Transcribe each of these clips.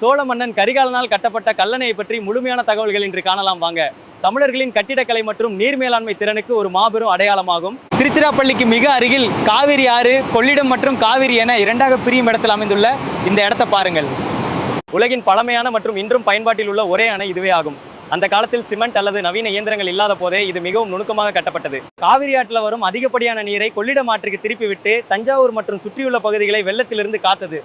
சோழ மன்னன் கரிகாலனால் கட்டப்பட்ட கல்லணையை பற்றி முழுமையான தகவல்கள் இன்று காணலாம் வாங்க. தமிழர்களின் கட்டிடக்கலை மற்றும் நீர் மேலாண்மை திறனுக்கு ஒரு மாபெரும் அடையாளமாகும். திருச்சிராப்பள்ளிக்கு மிக அருகில் காவிரி ஆறு, கொள்ளிடம் மற்றும் காவிரி என இரண்டாக பிரியும் இடத்தில் அமைந்துள்ள இந்த இடத்தை பாருங்கள். உலகின் பழமையான மற்றும் இன்றும் பயன்பாட்டில் உள்ள ஒரே அணை இதுவே ஆகும். அந்த காலத்தில் சிமெண்ட் அல்லது நவீன இயந்திரங்கள் இல்லாத போதே இது மிகவும் நுணுக்கமாக கட்டப்பட்டது. காவிரி ஆற்றில் வரும் அதிகப்படியான நீரை கொள்ளிடம் ஆற்றுக்கு திருப்பிவிட்டு தஞ்சாவூர் மற்றும் சுற்றியுள்ள பகுதிகளை வெள்ளத்திலிருந்து காத்தது.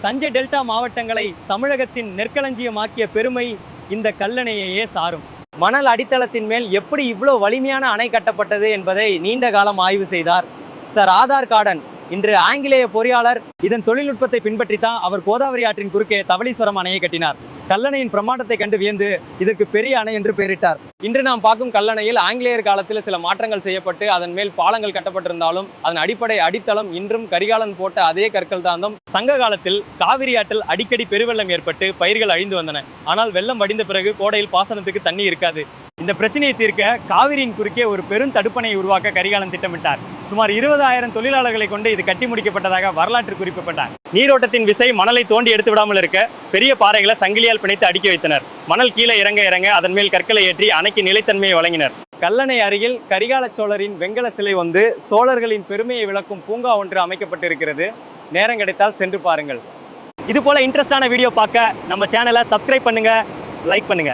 தஞ்சை டெல்டா மாவட்டங்களை தமிழகத்தின் நெற்களஞ்சியமாக்கிய பெருமை இந்த கல்லணையையே சாரும். மணல் அடித்தளத்தின் மேல் எப்படி இவ்வளோ வலிமையான அணை கட்டப்பட்டது என்பதை நீண்ட காலம் ஆய்வு செய்தார் சர் ஆதார் கார்டன். இன்று ஆங்கிலேய பொறியாளர் இதன் தொழில்நுட்பத்தை பின்பற்றித்தான் அவர் கோதாவரி ஆற்றின் குறுக்கே தவளீஸ்வரம் அணையை கட்டினார். கல்லணையின் பிரமாண்டத்தை கண்டு வியந்து இதற்கு பெரிய அணை என்று பெயரிட்டார். இன்று நாம் பார்க்கும் கல்லணையில் ஆங்கிலேயர் காலத்தில் சில மாற்றங்கள் செய்யப்பட்டு அதன் மேல் பாலங்கள் கட்டப்பட்டிருந்தாலும் அதன் அடிப்படை அடித்தளம் இன்றும் கரிகாலன் போட்ட அதே கற்கள் தாந்தம். சங்க காலத்தில் காவிரி ஆற்றில் அடிக்கடி பெருவெள்ளம் ஏற்பட்டு பயிர்கள் அழிந்து வந்தன. ஆனால் வெள்ளம் வடிந்த பிறகு கோடையில் பாசனத்துக்கு தண்ணி இருக்காது. இந்த பிரச்சனையை தீர்க்க காவிரியின் குறுக்கே ஒரு பெரும் தடுப்பணையை உருவாக்க கரிகாலன் திட்டமிட்டார். சுமார் 20,000 தொழிலாளர்களை கொண்டு இது கட்டி முடிக்கப்பட்டதாக வரலாற்று குறிப்பிட்டார். நீரோட்டத்தின் விசை மணலை தோண்டி எடுத்து விடாமல் இருக்க பெரிய பாறைகளை சங்கிலியால் பிணைத்து அடுக்கி வைத்தனர். மணல் கீழே இறங்க இறங்க அதன் மேல் கற்களை ஏற்றி அணைக்கு நிலைத்தன்மையை வழங்கினர். கல்லணை அருகில் கரிகால சோழரின் வெங்கல சிலை வந்து சோழர்களின் பெருமையை விளக்கும் பூங்கா ஒன்று அமைக்கப்பட்டிருக்கிறது. நேரம் கிடைத்தால் சென்று பாருங்கள். இது போல இன்ட்ரெஸ்டான வீடியோ பார்க்க நம்ம சேனலை சப்ஸ்கிரைப் பண்ணுங்க, லைக் பண்ணுங்க.